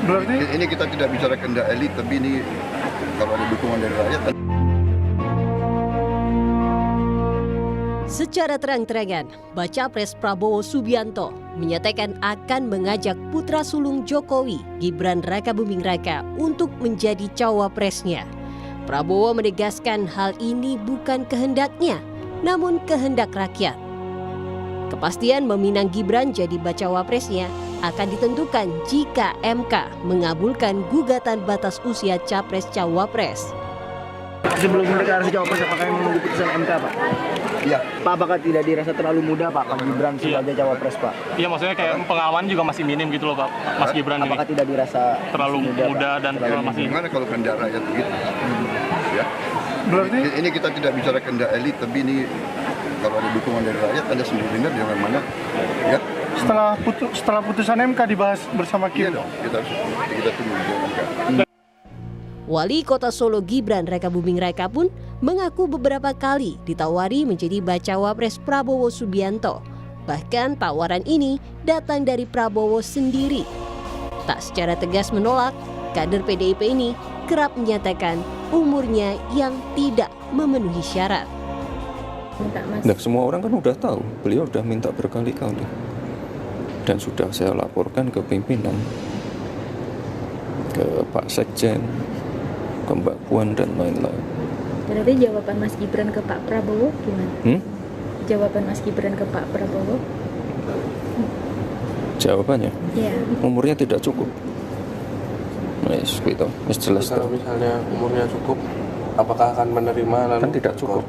Berarti Ini kita tidak bicara kehendak elit, tapi ini kalau ada dukungan dari rakyat. Secara terang-terangan, Baca Pres Prabowo Subianto menyatakan akan mengajak putra sulung Jokowi, Gibran Rakabuming Raka, untuk menjadi cawapresnya. Prabowo menegaskan hal ini bukan kehendaknya, namun kehendak rakyat. Kepastian meminang Gibran jadi bacawa presnya akan ditentukan jika MK mengabulkan gugatan batas usia Capres-Cawapres. Sebelum mendeklarasi cawapres, apakah yang menunggu putusan MK, Pak? Iya. Pak, apakah tidak dirasa terlalu mudah, Pak Gibran sebagai cawapres, Pak? Iya, maksudnya kayak pengalaman juga masih minim gitu loh, Pak. Mas Gibran ini Apakah tidak dirasa terlalu muda dan masih. Gimana kalau kehendak rakyat begitu? Ya. berarti Ini kita tidak bicara kehendak elit, tapi ini kalau ada dukungan dari rakyat, Anda sendiri dengar jangan mana. Ya. setelah putusan MK dibahas bersama Iya kita. dong, kita tunggu di MK. Wali Kota Solo Gibran Rakabuming Raka pun mengaku beberapa kali ditawari menjadi bacawa pres Prabowo Subianto. Bahkan tawaran ini datang dari Prabowo sendiri. Tak secara tegas menolak, kader PDIP ini kerap menyatakan umurnya yang tidak memenuhi syarat. Nah, semua orang kan udah tahu, beliau udah minta berkali-kali. Dan sudah saya laporkan ke pimpinan, ke Pak Sekjen, ke Mbak Puan dan lain-lain. Berarti jawaban Mas Gibran ke Pak Prabowo gimana? Jawaban Mas Gibran ke Pak Prabowo? Jawabannya, Iya. umurnya tidak cukup. Wes gitu, wes jelas Kalau tuh. misalnya umurnya cukup, apakah akan menerima lalu? Kan tidak cukup.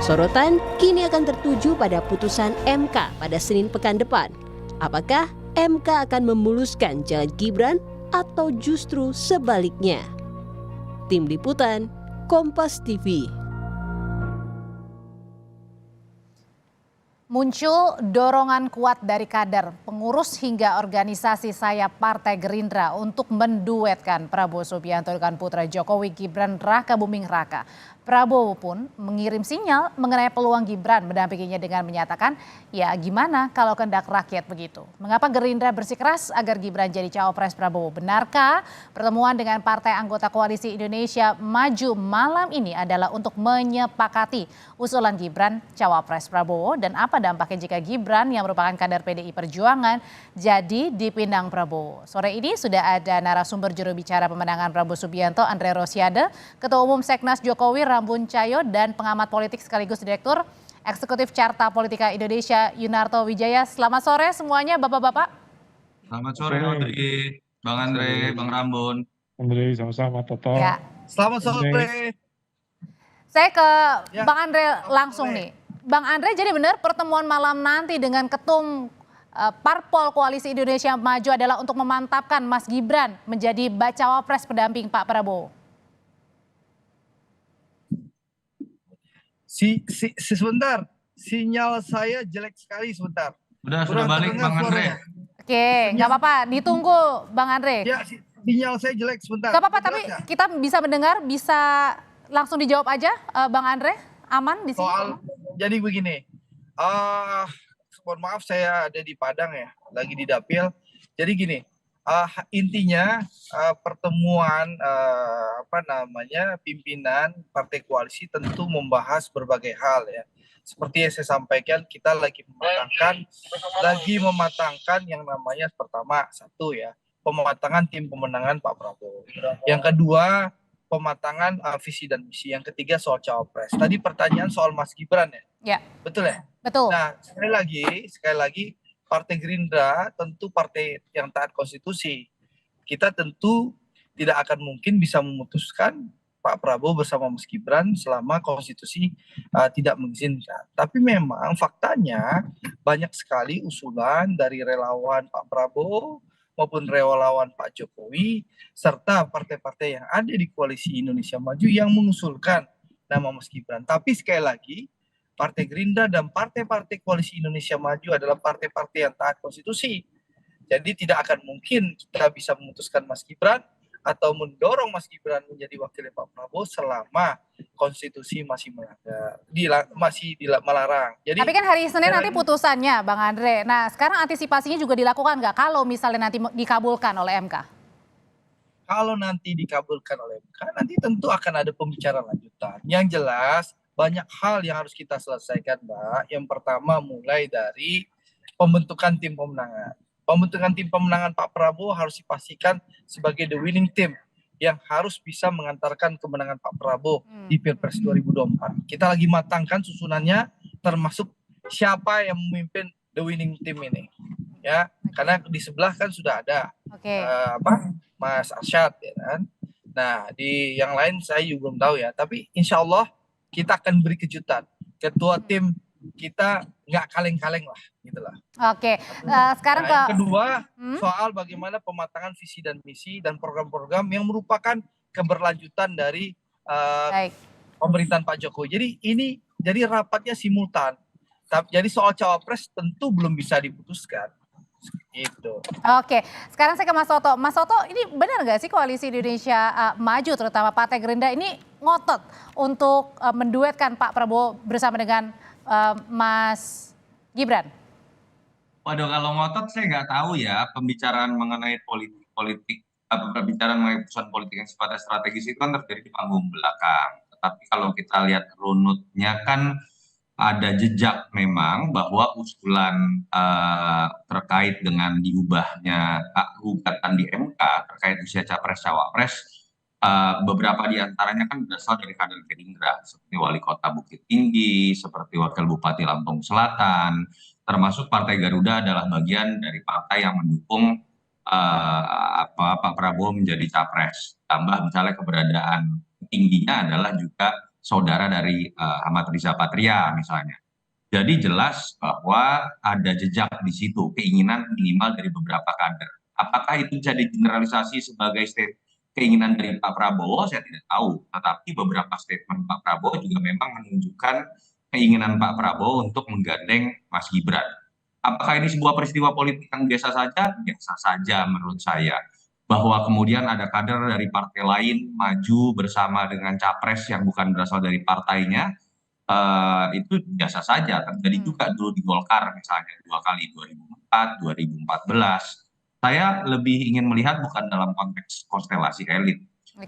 Sorotan kini akan tertuju pada putusan MK pada Senin pekan depan. Apakah MK akan memuluskan jalan Gibran atau justru sebaliknya? Tim Liputan, Kompas TV. Muncul dorongan kuat dari kader, pengurus hingga organisasi sayap Partai Gerindra untuk menduetkan Prabowo Subianto dengan putra Jokowi Gibran Rakabuming Raka. Prabowo pun mengirim sinyal mengenai peluang Gibran mendampinginya dengan menyatakan, ya gimana kalau kehendak rakyat begitu. Mengapa Gerindra bersikeras agar Gibran jadi cawapres Prabowo? Benarkah pertemuan dengan partai anggota Koalisi Indonesia Maju malam ini adalah untuk menyepakati usulan Gibran cawapres Prabowo? Dan apa dampaknya jika Gibran yang merupakan kader PDI Perjuangan jadi dipinang Prabowo? Sore ini sudah ada narasumber juru bicara pemenangan Prabowo Subianto, Andre Rosiade, Ketua Umum Seknas Jokowi Rambun Cayo, dan pengamat politik sekaligus Direktur Eksekutif Carta Politika Indonesia Yunarto Wijaya. Selamat sore semuanya Bapak-Bapak. Selamat sore Audrey, Bang Andre, Bang Rambun. Andre sama-sama Toto. Ya. Selamat sore. Saya ke Bang Andre langsung nih. Bang Andre, jadi benar pertemuan malam nanti dengan Ketum Parpol Koalisi Indonesia Maju adalah untuk memantapkan Mas Gibran menjadi bacawa pres pendamping Pak Prabowo? Sebentar, sinyal saya jelek sekali sebentar. Sudah balik Bang Andre. Oke, nggak apa-apa, ditunggu Bang Andre. Ya, sinyal saya jelek sebentar. Nggak apa-apa, tapi kita bisa mendengar, bisa langsung dijawab aja Bang Andre, aman di sini? Jadi begini, mohon maaf saya ada di Padang ya, lagi di Dapil. Jadi gini, intinya pertemuan pimpinan partai koalisi tentu membahas berbagai hal ya. Seperti yang saya sampaikan, kita lagi mematangkan yang namanya pertama satu ya, pematangan tim pemenangan Pak Prabowo. Yang kedua, pematangan visi dan misi. Yang ketiga soal cawapres. Tadi pertanyaan soal Mas Gibran ya. Ya. Betul ya? Betul. Nah, sekali lagi Partai Gerindra tentu partai yang taat konstitusi. Kita tentu tidak akan mungkin bisa memutuskan Pak Prabowo bersama Mas Gibran selama konstitusi tidak mengizinkan. Tapi memang faktanya banyak sekali usulan dari relawan Pak Prabowo maupun relawan Pak Jokowi serta partai-partai yang ada di Koalisi Indonesia Maju yang mengusulkan nama Mas Gibran. Tapi sekali lagi, Partai Gerindra dan partai-partai Koalisi Indonesia Maju adalah partai-partai yang taat konstitusi. Jadi tidak akan mungkin kita bisa memutuskan Mas Gibran atau mendorong Mas Gibran menjadi wakil Pak Prabowo selama konstitusi masih melarang. Jadi, tapi kan hari Senin nanti putusannya, Bang Andre. Nah, sekarang antisipasinya juga dilakukan nggak kalau misalnya nanti dikabulkan oleh MK? Kalau nanti dikabulkan oleh MK, nanti tentu akan ada pembicaraan lanjutan. Yang jelas banyak hal yang harus kita selesaikan, Mbak. Yang pertama mulai dari pembentukan tim pemenangan. Pembentukan tim pemenangan Pak Prabowo harus dipastikan sebagai the winning team yang harus bisa mengantarkan kemenangan Pak Prabowo di Pilpres 2024. Kita lagi matangkan susunannya, termasuk siapa yang memimpin the winning team ini. Ya, karena di sebelah kan sudah ada Mas Arsyad, ya kan. Nah, di yang lain saya juga belum tahu ya. Tapi insya Allah kita akan beri kejutan. Ketua tim kita nggak kaleng-kaleng lah, gitulah. Oke, sekarang yang kedua soal bagaimana pematangan visi dan misi dan program-program yang merupakan keberlanjutan dari pemerintahan Pak Jokowi. Jadi rapatnya simultan. Jadi soal cawapres tentu belum bisa diputuskan. Gitu. Oke, sekarang saya ke Mas Soto. Mas Soto, ini benar nggak sih Koalisi Indonesia Maju, terutama Partai Gerindra ini ngotot untuk menduetkan Pak Prabowo bersama dengan Mas Gibran? Waduh, kalau ngotot saya nggak tahu ya. Pembicaraan mengenai pembicaraan mengenai putusan politik yang sifatnya strategis itu kan terjadi di panggung belakang. Tetapi kalau kita lihat runutnya kan ada jejak memang bahwa usulan terkait dengan diubahnya gugatan di MK terkait usia capres-cawapres, beberapa di antaranya kan berasal dari kader Gerindra, seperti Wali Kota Bukit Tinggi, seperti Wakil Bupati Lampung Selatan, termasuk Partai Garuda adalah bagian dari partai yang mendukung Pak Prabowo menjadi capres. Tambah misalnya keberadaan tingginya adalah juga saudara dari Ahmad Riza Patria misalnya. Jadi jelas bahwa ada jejak di situ, keinginan minimal dari beberapa kader. Apakah itu jadi generalisasi sebagai keinginan dari Pak Prabowo, saya tidak tahu. Tetapi beberapa statement Pak Prabowo juga memang menunjukkan keinginan Pak Prabowo untuk menggandeng Mas Gibran. Apakah ini sebuah peristiwa politik yang biasa saja? Biasa saja menurut saya. Bahwa kemudian ada kader dari partai lain maju bersama dengan capres yang bukan berasal dari partainya, itu biasa saja. Terjadi juga dulu di Golkar misalnya, 2 kali, 2004, 2014. Saya lebih ingin melihat bukan dalam konteks konstelasi elit,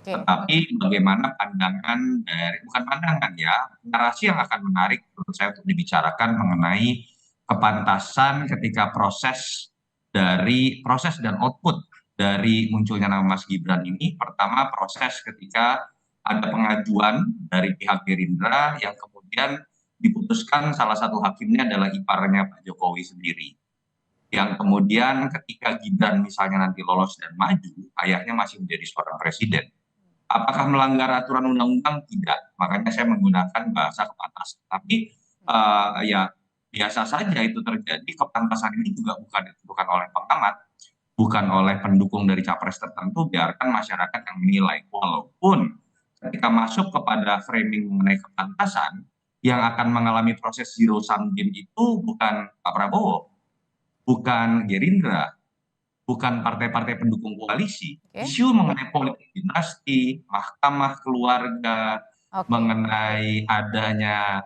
tetapi bagaimana pandangan dari, bukan pandangan ya, narasi yang akan menarik menurut saya untuk dibicarakan mengenai kepantasan ketika proses dan output dari munculnya nama Mas Gibran ini. Pertama, proses ketika ada pengajuan dari pihak Gerindra yang kemudian diputuskan salah satu hakimnya adalah iparnya Pak Jokowi sendiri. Yang kemudian ketika Gibran misalnya nanti lolos dan maju, ayahnya masih menjadi seorang presiden. Apakah melanggar aturan undang-undang? Tidak. Makanya saya menggunakan bahasa kepantasan. Tapi ya biasa saja itu terjadi. Kepantasan ini juga bukan oleh pengamat, bukan oleh pendukung dari capres tertentu. Biarkan masyarakat yang menilai. Walaupun ketika masuk kepada framing mengenai kepantasan, yang akan mengalami proses zero sum game itu bukan Pak Prabowo, bukan Gerindra, bukan partai-partai pendukung koalisi. Isu mengenai politik dinasti, mahkamah keluarga, mengenai adanya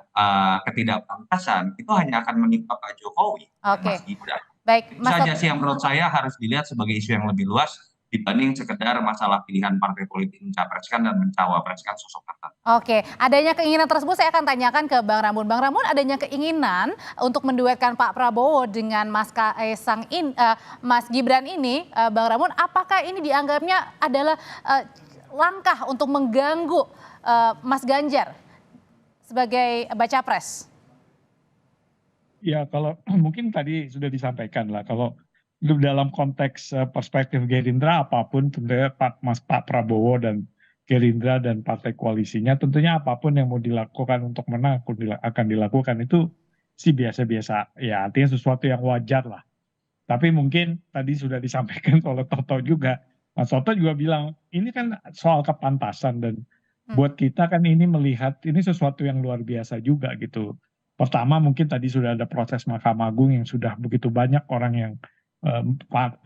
ketidakpantasan, itu hanya akan menimpa Pak Jokowi, Mas Gibran. Baik, Itu saja sih yang menurut saya harus dilihat sebagai isu yang lebih luas dibanding sekedar masalah pilihan partai politik mencapreskan dan mencawapreskan sosok tertentu. Oke, adanya keinginan tersebut saya akan tanyakan ke Bang Ramon. Bang Ramon, adanya keinginan untuk menduetkan Pak Prabowo dengan Mas Gibran ini, Bang Ramon, apakah ini dianggapnya adalah langkah untuk mengganggu Mas Ganjar sebagai baca pres? Ya, kalau mungkin tadi sudah disampaikan lah, kalau dalam konteks perspektif Gerindra apapun tentunya Pak Prabowo dan Gerindra dan partai koalisinya tentunya apapun yang mau dilakukan untuk menang akan dilakukan itu sih biasa-biasa ya, artinya sesuatu yang wajar lah. Tapi mungkin tadi sudah disampaikan oleh Toto juga, Mas Toto juga bilang ini kan soal kepantasan dan buat kita kan ini melihat ini sesuatu yang luar biasa juga gitu. Pertama mungkin tadi sudah ada proses Mahkamah Agung yang sudah begitu banyak orang yang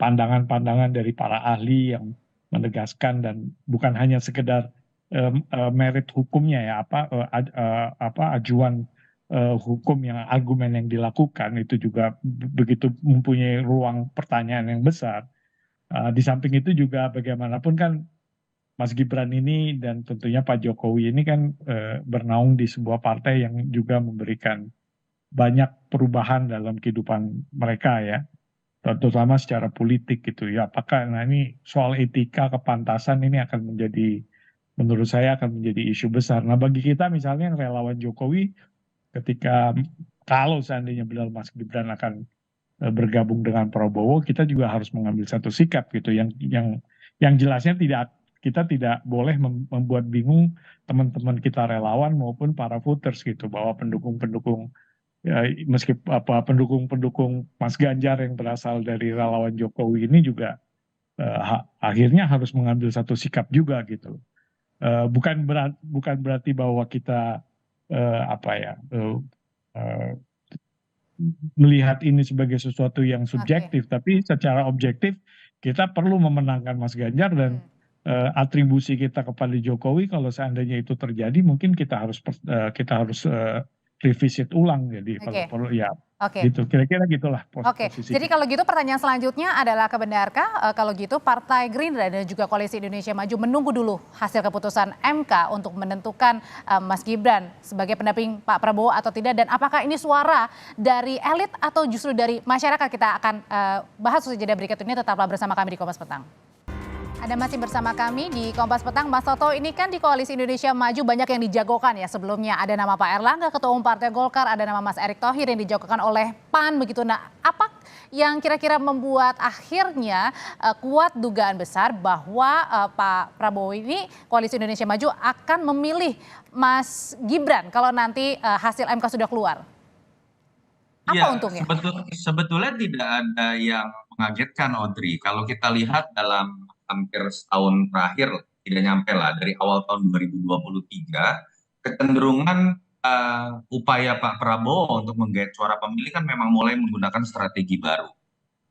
pandangan-pandangan dari para ahli yang menegaskan dan bukan hanya sekedar merit hukumnya ya ajuan hukum yang argumen yang dilakukan itu juga begitu mempunyai ruang pertanyaan yang besar. Di samping itu juga bagaimanapun kan Mas Gibran ini dan tentunya Pak Jokowi ini kan bernaung di sebuah partai yang juga memberikan banyak perubahan dalam kehidupan mereka ya, terutama secara politik gitu ya. Apakah ini soal etika kepantasan ini akan menjadi, menurut saya akan menjadi isu besar. Nah bagi kita misalnya yang relawan Jokowi, ketika kalau seandainya benar Mas Gibran akan bergabung dengan Prabowo, kita juga harus mengambil satu sikap gitu yang jelasnya kita tidak boleh membuat bingung teman-teman kita relawan maupun para voters gitu, bahwa pendukung-pendukung pendukung Mas Ganjar yang berasal dari relawan Jokowi ini juga akhirnya harus mengambil satu sikap juga gitu. Bukan berarti bahwa kita melihat ini sebagai sesuatu yang subjektif, tapi secara objektif kita perlu memenangkan Mas Ganjar dan atribusi kita kepada Jokowi kalau seandainya itu terjadi mungkin kita harus revisit ulang, jadi kalau perlu ya gitu, kira-kira gitulah posisi. Jadi kalau gitu pertanyaan selanjutnya adalah, benarkah kalau gitu Partai Gerindra dan juga Koalisi Indonesia Maju menunggu dulu hasil keputusan MK untuk menentukan Mas Gibran sebagai pendamping Pak Prabowo atau tidak, dan apakah ini suara dari elit atau justru dari masyarakat? Kita akan bahas usai jeda berikut ini, tetaplah bersama kami di Kompas Petang. Anda masih bersama kami di Kompas Petang. Mas Toto, ini kan di Koalisi Indonesia Maju banyak yang dijagokan ya sebelumnya. Ada nama Pak Erlangga, Ketua Umum Partai Golkar, ada nama Mas Erick Thohir yang dijagokan oleh PAN begitu. Nah, apa yang kira-kira membuat akhirnya kuat dugaan besar bahwa Pak Prabowo ini, Koalisi Indonesia Maju akan memilih Mas Gibran kalau nanti hasil MK sudah keluar? Apa untungnya? Sebetulnya tidak ada yang mengagetkan, Audrey. Kalau kita lihat dalam hampir setahun terakhir, tidak nyampe lah, dari awal tahun 2023, kecenderungan upaya Pak Prabowo untuk menggait suara pemilih kan memang mulai menggunakan strategi baru.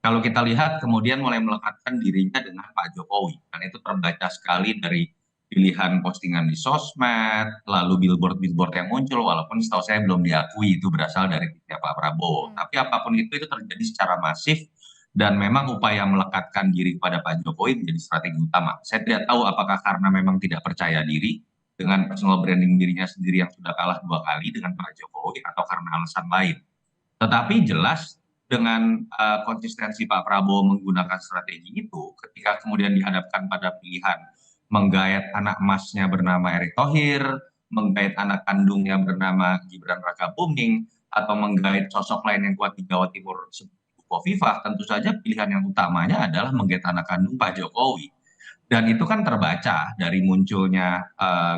Kalau kita lihat kemudian mulai melekatkan dirinya dengan Pak Jokowi, dan itu terbaca sekali dari pilihan postingan di sosmed, lalu billboard-billboard yang muncul, walaupun setahu saya belum diakui itu berasal dari Pak Prabowo. Tapi apapun itu terjadi secara masif, dan memang upaya melekatkan diri kepada Pak Jokowi menjadi strategi utama. Saya tidak tahu apakah karena memang tidak percaya diri dengan personal branding dirinya sendiri yang sudah kalah 2 kali dengan Pak Jokowi, atau karena alasan lain. Tetapi jelas dengan konsistensi Pak Prabowo menggunakan strategi itu, ketika kemudian dihadapkan pada pilihan menggait anak emasnya bernama Erick Thohir, menggait anak kandungnya bernama Gibran Rakabuming, atau menggait sosok lain yang kuat di Jawa Timur Khofifah, tentu saja pilihan yang utamanya adalah menggait anak kandung Pak Jokowi. Dan itu kan terbaca dari munculnya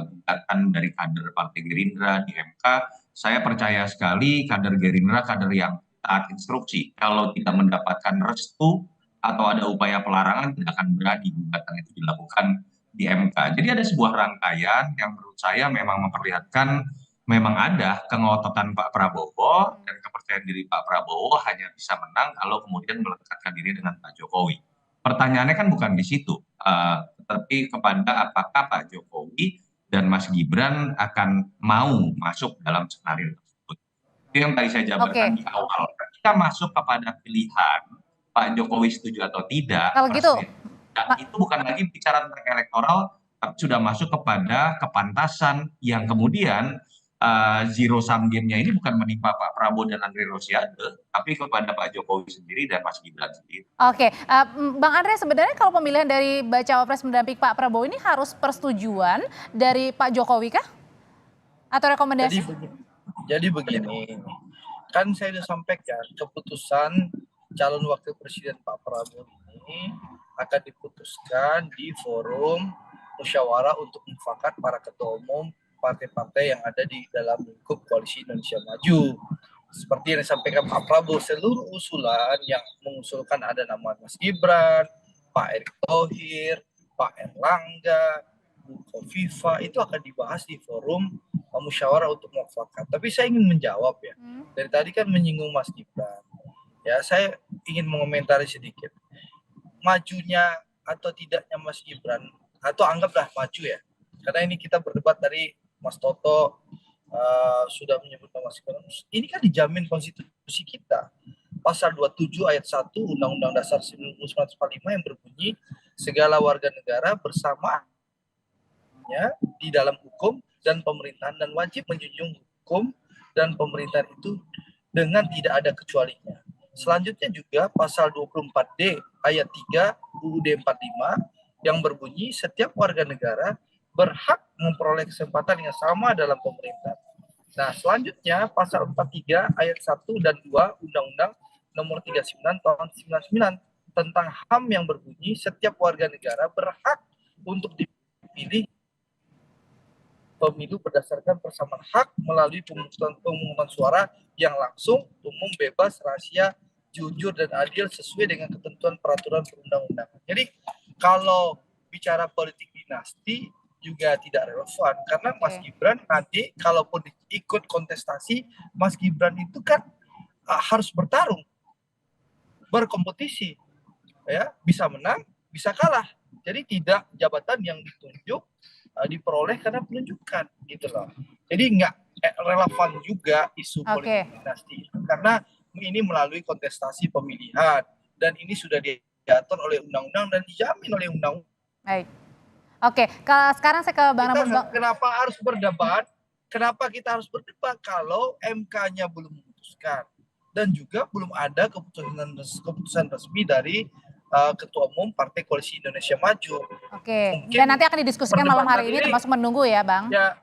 gugatan dari kader Partai Gerindra di MK. Saya percaya sekali kader Gerindra kader yang taat instruksi. Kalau tidak mendapatkan restu atau ada upaya pelarangan, tidak akan berani gugatan itu dilakukan di MK. Jadi ada sebuah rangkaian yang menurut saya memang memperlihatkan memang ada kengototan Pak Prabowo, dan kepercayaan diri Pak Prabowo hanya bisa menang kalau kemudian melekatkan diri dengan Pak Jokowi. Pertanyaannya kan bukan di situ, tetapi kepada apakah Pak Jokowi dan Mas Gibran akan mau masuk dalam skenario tersebut. Itu yang tadi saya jabarkan di awal. Kita masuk kepada pilihan Pak Jokowi setuju atau tidak. Kalau gitu, itu bukan lagi bicara tentang elektoral, tapi sudah masuk kepada kepantasan yang kemudian zero sum game-nya ini bukan menimpa Pak Prabowo dan Andre Rosiade, tapi kepada Pak Jokowi sendiri dan Mas Gibran sendiri. Bang Andre, sebenarnya kalau pemilihan dari bacawa pres mendamping Pak Prabowo ini harus persetujuan dari Pak Jokowi kah? Atau rekomendasi? Jadi begini, kan saya sudah sampaikan keputusan calon wakil presiden Pak Prabowo ini akan diputuskan di forum musyawarah untuk mufakat para ketua umum partai-partai yang ada di dalam lingkup Koalisi Indonesia Maju. Seperti yang disampaikan Pak Prabowo, seluruh usulan yang mengusulkan ada nama Mas Gibran, Pak Erick Thohir, Pak Erlangga, Bu Khofifah, itu akan dibahas di forum musyawarah untuk mufakat. Tapi saya ingin menjawab ya, dari tadi kan menyinggung Mas Gibran. Ya, saya ingin mengomentari sedikit. Majunya atau tidaknya Mas Gibran, atau anggaplah maju ya, karena ini kita berdebat dari Mas Toto sudah menyebut Mas Gibran, ini kan dijamin konstitusi kita. Pasal 27 ayat 1 Undang-Undang Dasar 1945 yang berbunyi segala warga negara bersamanya di dalam hukum dan pemerintahan dan wajib menjunjung hukum dan pemerintahan itu dengan tidak ada kecualinya. Selanjutnya juga pasal 24D ayat 3 UUD 45 yang berbunyi setiap warga negara berhak memperoleh kesempatan yang sama dalam pemerintahan. Nah, selanjutnya pasal 43 ayat 1 dan 2 Undang-Undang Nomor 39 tahun 99 tentang HAM yang berbunyi setiap warga negara berhak untuk dipilih pemilu berdasarkan persamaan hak melalui pemungutan suara yang langsung, umum, bebas, rahasia, jujur dan adil sesuai dengan ketentuan peraturan perundang-undangan. Jadi kalau bicara politik dinasti juga tidak relevan karena Mas Gibran nanti kalaupun ikut kontestasi, Mas Gibran itu kan harus bertarung, berkompetisi, ya, bisa menang, bisa kalah. Jadi tidak jabatan yang ditunjuk diperoleh karena penunjukan, gitu loh. Jadi nggak relevan juga isu politik dinasti karena ini melalui kontestasi pemilihan dan ini sudah diatur oleh undang-undang dan dijamin oleh undang-undang. Baik. Oke, sekarang saya ke Bang Ramon. Kenapa harus berdebat? Kenapa kita harus berdebat kalau MK-nya belum memutuskan? Dan juga belum ada keputusan resmi dari Ketua Umum Partai Koalisi Indonesia Maju. Oke, dan nanti akan didiskusikan malam hari ini termasuk menunggu ya Bang? Ya,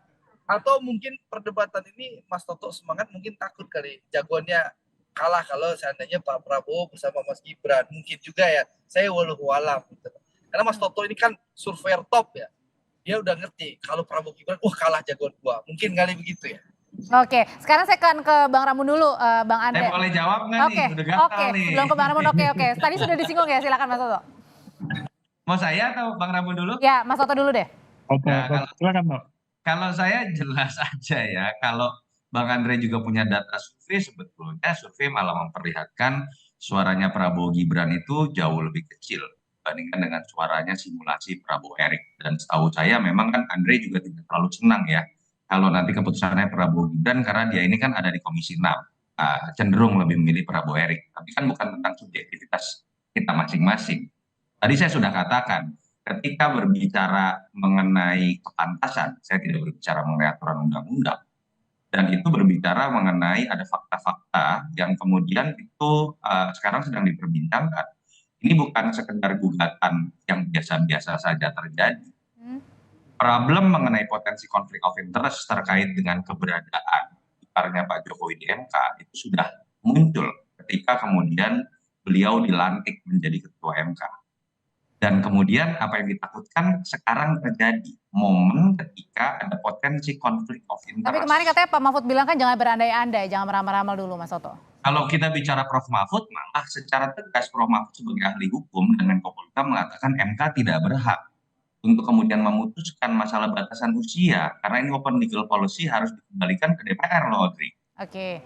atau mungkin perdebatan ini Mas Toto semangat mungkin takut kali jagoannya kalah kalau seandainya Pak Prabowo bersama Mas Gibran. Mungkin juga ya, saya wallahu alam. Gitu. Karena Mas Toto ini kan surveyor top ya. Dia udah ngerti kalau Prabowo Gibran, kalah jagoan gua. Mungkin kali begitu ya. Oke, sekarang saya akan ke Bang Ramon dulu, Bang Andre. Saya boleh jawab nggak nih? Udah gatal nih. Sebelum ke Bang Ramon, oke. Tadi sudah disinggung ya, silakan Mas Toto. Mau saya atau Bang Ramon dulu? Ya, Mas Toto dulu deh. Silakan Pak. Kalau saya jelas aja ya, kalau Bang Andre juga punya data survei, sebetulnya survei malah memperlihatkan suaranya Prabowo Gibran itu jauh lebih kecil dibandingkan dengan suaranya simulasi Prabowo Erik. Dan setahu saya memang kan Andre juga tidak terlalu senang ya kalau nanti keputusannya Prabowo Gibran karena dia ini kan ada di Komisi 6, cenderung lebih memilih Prabowo Erik. Tapi kan bukan tentang subjektivitas kita masing-masing. Tadi saya sudah katakan, ketika berbicara mengenai kepantasan, saya tidak berbicara mengenai aturan undang-undang. Dan itu berbicara mengenai ada fakta-fakta yang kemudian itu sekarang sedang diperbincangkan. Ini bukan sekedar gugatan yang biasa-biasa saja terjadi. Problem mengenai potensi konflik of interest terkait dengan keberadaan iparnya Pak Jokowi di MK itu sudah muncul ketika kemudian beliau dilantik menjadi ketua MK. Dan kemudian apa yang ditakutkan sekarang terjadi momen ketika ada potensi konflik of interest. Tapi kemarin katanya Pak Mahfud bilang kan jangan berandai-andai, jangan meramal-ramal dulu Mas Toto. Kalau kita bicara Prof Mahfud, malah secara tegas Prof Mahfud sebagai ahli hukum dan Menko Polhukam mengatakan MK tidak berhak untuk kemudian memutuskan masalah batasan usia karena ini open legal policy harus dikembalikan ke DPR loh, Audrey. Oke.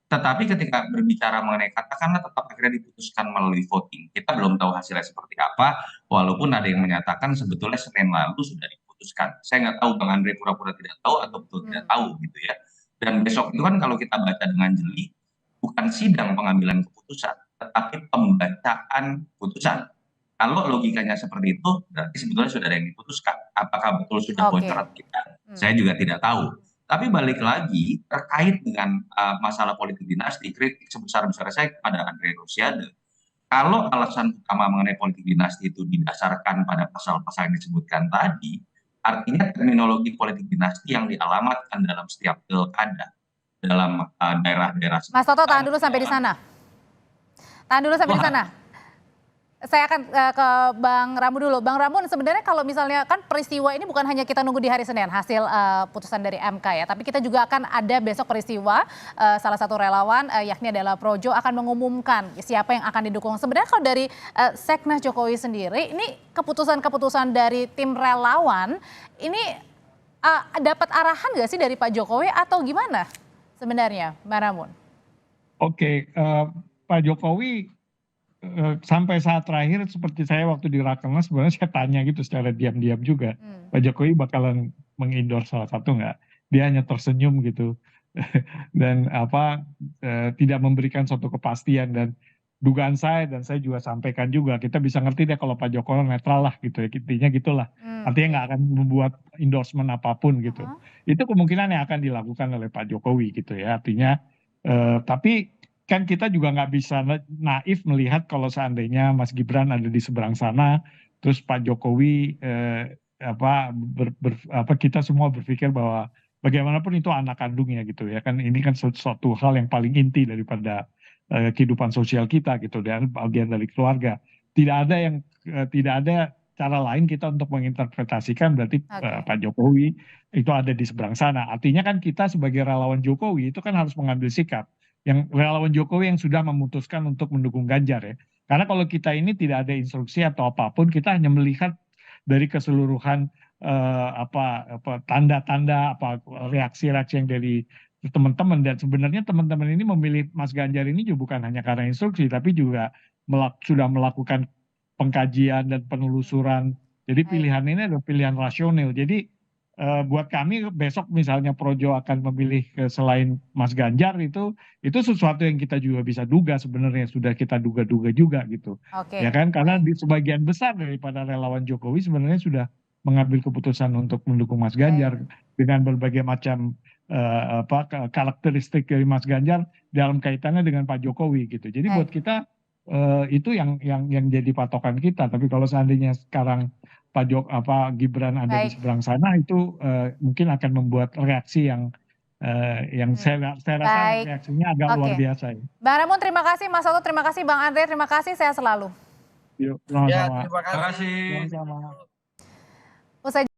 Tetapi ketika berbicara mengenai katakanlah tetap akhirnya diputuskan melalui voting, kita belum tahu hasilnya seperti apa, walaupun ada yang menyatakan sebetulnya Senin lalu sudah diputuskan. Saya nggak tahu Bang Andre pura-pura tidak tahu atau betul tidak tahu gitu ya. Dan besok itu kan kalau kita baca dengan jeli, bukan sidang pengambilan keputusan, tetapi pembacaan putusan. Kalau logikanya seperti itu, berarti sebetulnya sudah ada yang diputuskan. Apakah betul sudah bocor kita? Saya juga tidak tahu. Tapi balik lagi terkait dengan masalah politik dinasti, kritik sebesar-besarnya saya kepada Andre Rosiade. Kalau alasan utama mengenai politik dinasti itu didasarkan pada pasal-pasal yang disebutkan tadi, artinya terminologi politik dinasti yang dialamatkan dalam setiap pilkada, dalam daerah-daerah. Mas Toto, tahan dulu sampai di sana. Saya akan ke Bang Ramun dulu. Bang Ramun, sebenarnya kalau misalnya kan peristiwa ini bukan hanya kita nunggu di hari Senin hasil putusan dari MK ya, tapi kita juga akan ada besok peristiwa salah satu relawan yakni adalah Projo akan mengumumkan siapa yang akan didukung. Sebenarnya kalau dari Seknas Jokowi sendiri, ini keputusan-keputusan dari tim relawan ini dapat arahan nggak sih dari Pak Jokowi atau gimana sebenarnya, Bang Ramun? Oke, Pak Jokowi sampai saat terakhir seperti saya waktu di Rakernas sebenarnya saya tanya gitu secara diam-diam juga, Pak Jokowi bakalan mengendorse salah satu nggak? Dia hanya tersenyum gitu dan tidak memberikan suatu kepastian, dan dugaan saya dan saya juga sampaikan juga, kita bisa ngerti deh kalau Pak Jokowi netral lah gitu ya, intinya gitulah. Artinya nggak akan membuat endorsement apapun gitu. Itu kemungkinan yang akan dilakukan oleh Pak Jokowi gitu ya. Artinya tapi kan kita juga nggak bisa naif melihat kalau seandainya Mas Gibran ada di seberang sana, terus Pak Jokowi kita semua berpikir bahwa bagaimanapun itu anak kandungnya gitu ya kan, ini kan suatu hal yang paling inti daripada kehidupan sosial kita gitu, dan bagian dari keluarga. Tidak ada cara lain kita untuk menginterpretasikan berarti Pak Jokowi itu ada di seberang sana. Artinya kan kita sebagai relawan Jokowi itu kan harus mengambil sikap. Yang relawan Jokowi yang sudah memutuskan untuk mendukung Ganjar ya. Karena kalau kita ini tidak ada instruksi atau apapun, kita hanya melihat dari keseluruhan tanda-tanda reaksi-reaksi yang dari teman-teman, dan sebenarnya teman-teman ini memilih Mas Ganjar ini juga bukan hanya karena instruksi, tapi juga sudah melakukan pengkajian dan penelusuran. Jadi pilihan ini adalah pilihan rasional. Jadi buat kami besok misalnya Projo akan memilih selain Mas Ganjar, itu sesuatu yang kita juga bisa duga, sebenarnya sudah kita duga-duga juga gitu. Ya kan, karena di sebagian besar daripada relawan Jokowi sebenarnya sudah mengambil keputusan untuk mendukung Mas Ganjar dengan berbagai macam karakteristik dari Mas Ganjar dalam kaitannya dengan Pak Jokowi gitu. Jadi buat kita itu yang jadi patokan kita. Tapi kalau seandainya sekarang Gibran ada di seberang sana, itu mungkin akan membuat reaksi yang saya rasa reaksinya agak luar biasa ya. Bang Ramon terima kasih, Mas Oto terima kasih, Bang Andre terima kasih, sehat selalu. Yuk, sama-sama. Terima kasih. Sama-sama. Usai